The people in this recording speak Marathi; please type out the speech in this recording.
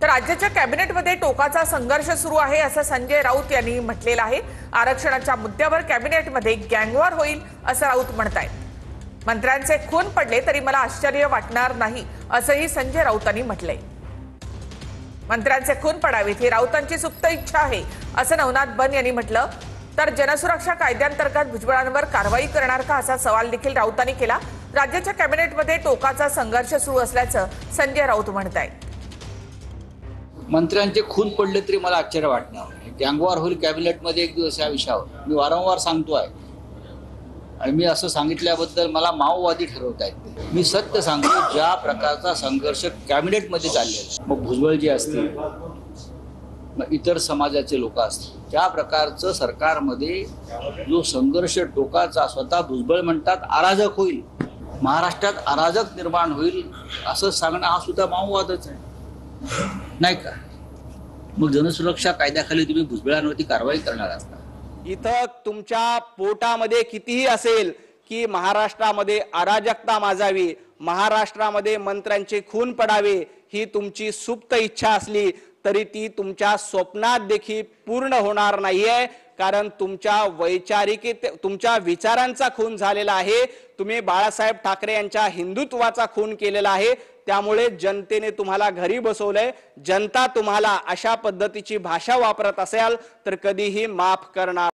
तर राज्याच्या कॅबिनेटमध्ये टोकाचा संघर्ष सुरू आहे असं संजय राऊत यांनी म्हटलेलं आहे। आरक्षणाच्या मुद्द्यावर कॅबिनेटमध्ये गँगवॉर होईल असं राऊत म्हणतायत। मंत्र्यांचे खून पडले तरी मला आश्चर्य वाटणार नाही असंही संजय राऊतांनी म्हटलंय। मंत्र्यांचे खून पडावेत ही राऊतांची सुप्त इच्छा आहे असं नवनाथ बन यांनी म्हटलं। तर जनसुरक्षा कायद्याअंतर्गत भुजबळांवर कारवाई करणार का असा सवाल देखील राऊतांनी केला। राज्याच्या कॅबिनेटमध्ये टोकाचा संघर्ष सुरू असल्याचं संजय राऊत म्हणतायत। मंत्र्यांचे खून पडले तरी मला आश्चर्य वाटणार नाही। गँगवॉर होईल कॅबिनेटमध्ये एक दिवस या विषयावर मी वारंवार सांगतो आहे आणि मी असं सांगितल्याबद्दल मला माओवादी ठरवत आहेत। मी सत्य सांगतो, ज्या प्रकारचा संघर्ष कॅबिनेटमध्ये चाललेला, मग भुजबळजी असतील, मग इतर समाजाचे लोक असतील, ज्या प्रकारचं सरकारमध्ये जो संघर्ष टोकाचा, स्वतः भुजबळ म्हणतात अराजक होईल, महाराष्ट्रात अराजक निर्माण होईल असं सांगणं हा सुद्धा माओवादच आहे, नाही का? मग जनसुरक्षा कायद्याखाली तुम्ही भुजबळांवरती कारवाई करणार असता। इथं तुमच्या पोटामध्ये कितीही असेल की महाराष्ट्रामध्ये अराजकता माजावी, महाराष्ट्रामध्ये मंत्र्यांचे खून पडावे ही तुमची सुप्त इच्छा असली तरी ती तुमच्या स्वप्नात देखील पूर्ण होणार नाहीये। कारण तुमच्या वैचारिक तुमच्या विचारांचा खून झालेला आहे। तुम्ही बाळासाहेब ठाकरे यांच्या हिंदुत्वाचा खून केलेला आहे। त्यामुळे जनतेने तुम्हाला घरी बसवलंय। जनता तुम्हाला अशा पद्धतीची भाषा वापरत असेल तर कधीही माफ करणार